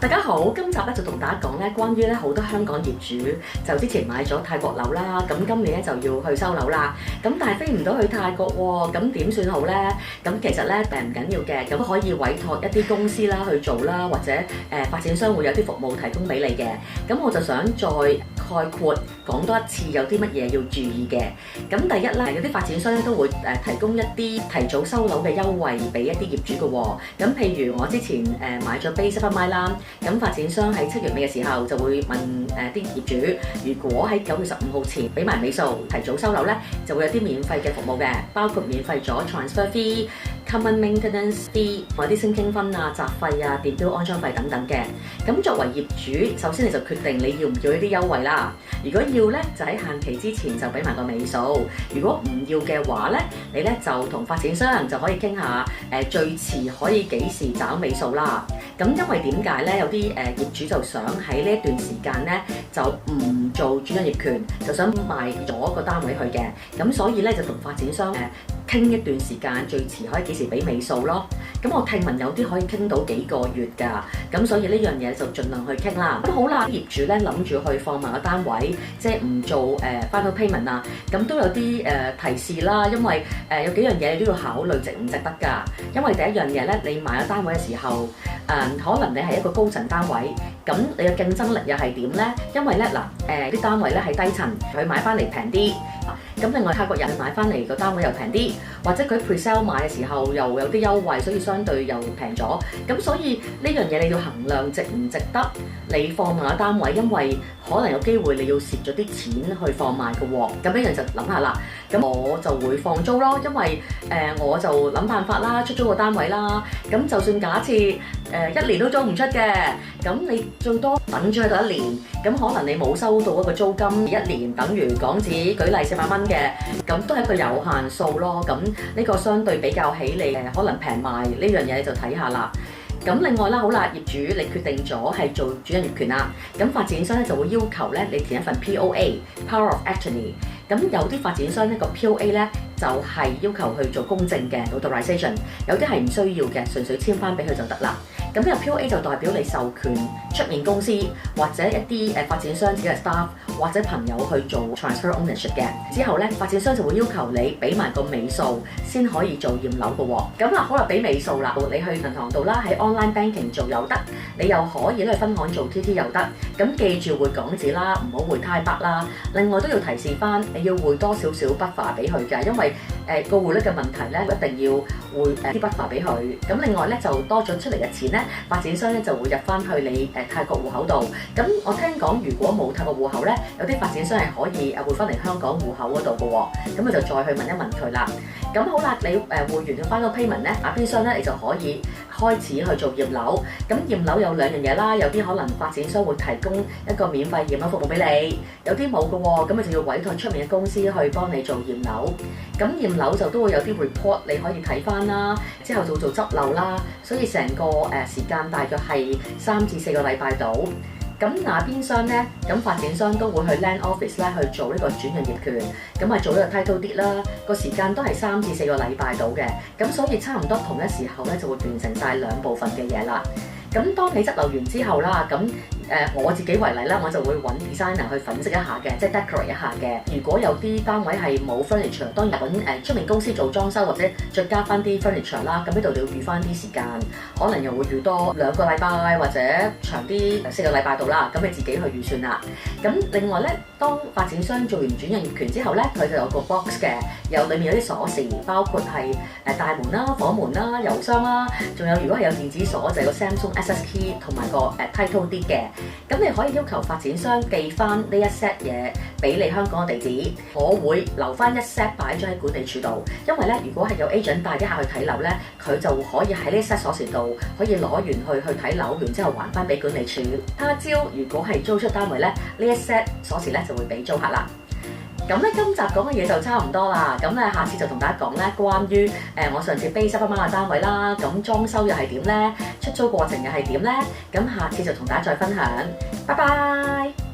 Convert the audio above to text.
大家好，今集咧就同大家講咧，關於咧好多香港業主就之前買咗泰國樓啦，咁今年咧就要去收樓啦，咁但係飛唔到去泰國喎，咁點算好咧？咁其實咧唔緊要嘅，咁可以委託一啲公司啦去做啦，或者發展商會有啲服務提供俾你嘅。咁我就想再概括講多一次有啲乜嘢要注意嘅。咁第一咧，有啲發展商咧都會提供一啲提早收樓嘅優惠俾一啲業主嘅喎。咁譬如我之前買咗 Bay Super Mile 啦，咁發展商喺7月尾嘅時候就會問啲業主，如果喺9月15號前俾埋尾數提早收樓咧，就會有啲免費嘅服務嘅，包括免費咗 transfer fee、common maintenance fee 或啲升經分啊、雜費啊、電表安裝費等等嘅。咁作為業主，首先你就決定你要唔要呢啲優惠啦。如果要咧，就喺限期之前就俾埋個尾數；如果唔要嘅話咧，你咧就同發展商就可以傾下最遲可以幾時找尾數啦。咁因為點解咧？有啲業主就想喺呢一段時間咧就唔做轉讓業權，就想賣咗個單位去嘅。咁所以咧就同發展商傾一段時間，最遲可以幾時俾尾數咯。咁我聽聞有啲可以傾到幾個月㗎，咁所以呢樣嘢就盡量去傾啦。咁好啦，業主咧諗住去放埋個單位，即係唔做final payment 啊，咁都有啲提示啦。因為有幾樣嘢你都要考慮值唔值得㗎。因為第一樣嘢咧，你買咗單位嘅時候，可能你係一個高層單位，咁你嘅競爭力又係點咧？因為咧啲單位咧喺低層，佢買翻嚟平啲。咁另外泰國人買翻嚟個單位又平啲，或者佢 pre-sale 買嘅時候又有啲優惠，所以相對又平咗。咁所以呢樣嘢你要衡量值唔值得你放賣個單位，因為可能有機會你要蝕咗啲錢去放賣嘅喎。咁呢樣就諗下啦。咁我就會放租咯，因為我就諗辦法啦，出租個單位啦。咁就算假設1年都租唔出嘅，咁你最多等住喺度1年，咁可能你冇收到一個租金，1年等於港紙舉例400蚊嘅，咁都係一個有限數咯。咁呢個相對比較起你可能平賣呢樣嘢，你就睇下啦。咁另外啦，好啦，業主你決定咗係做轉讓業權啦，咁發展商咧就會要求咧你填一份 POA（Power of Attorney）。咁有啲發展商呢個 POA 咧就係要求去做公證嘅 Notarization， 有啲係唔需要嘅，純粹簽翻俾佢就得啦。咁呢個 POA 就代表你授權出面公司或者一啲發展商自己嘅 staff 或者朋友去做 transfer ownership 嘅。之後咧發展商就會要求你俾埋個尾數先可以做驗樓嘅喎。咁啦，好啦，俾尾數啦，你去銀行度啦，喺 online banking 做又得，你又可以去分行做 TT 又得。咁記住匯港紙啦，唔好匯泰北啦。另外都要提示翻，你要匯多少少 buffer 俾佢㗎，因為個匯率嘅問題咧，一定要匯啲 buffer 俾佢。咁另外咧就多咗出嚟嘅錢咧，發展商咧就會入翻去你泰國戶口度。咁我聽講，如果冇泰國戶口咧，有啲發展商係可以匯翻嚟香港戶口嗰度嘅喎。咁我就再去問一問佢啦。咁好啦，你匯完咗翻個 payment 咧，邊箱咧你就可以開始去做驗樓。咁驗樓有兩樣嘢啦，有啲可能發展商會提供一個免費驗樓服務俾你，有啲冇嘅喎，咁你就要委託出面嘅公司去幫你做驗樓。咁驗樓就都會有啲 report 你可以睇翻啦，之後就做執漏啦，所以成個時間大約係3至4個禮拜度。咁邊商咧，咁發展商都會去 land office 咧去做呢個轉讓業權，咁做呢個 title deed 啦，個時間都係3至4個禮拜到嘅，咁所以差唔多同一時候咧就會完成晒2部分嘅嘢啦。咁當你執漏完之後啦，咁我自己為例啦，我就會揾 designer 去粉飾一下嘅，即係 decorate 一下嘅。如果有啲單位係冇 furniture， 當然揾出面公司做裝修或者再加翻啲 furniture 啦。咁呢度你要預翻啲時間，可能又會預多2個禮拜或者長啲4個禮拜度啦。咁你自己去預算啦。咁另外咧，當發展商做完轉讓業權之後咧，佢就有個 box 嘅，裡面有啲鎖匙，包括係大門啦、房門啦、郵箱啦，仲有如果係有電子鎖就係個 Samsung access key 同埋個title deed 嘅。咁你可以要求發展商寄翻呢一 set 嘢俾你香港嘅地址，我會留翻一 set 擺咗喺管理處度，因為咧如果係有 agent 帶啲客去睇樓咧，佢就可以喺呢 set 鎖匙度可以攞完去睇樓，完之後還翻俾管理處。他朝如果係租出單位咧，呢一 set 鎖匙咧就會俾租客啦。咁咧今集講嘅嘢就差唔多啦，咁咧下次就同大家講咧關於我上次 Bay Super Mile嘅單位啦，咁裝修又係點咧，出租過程又係點咧，咁下次就同大家再分享，拜拜。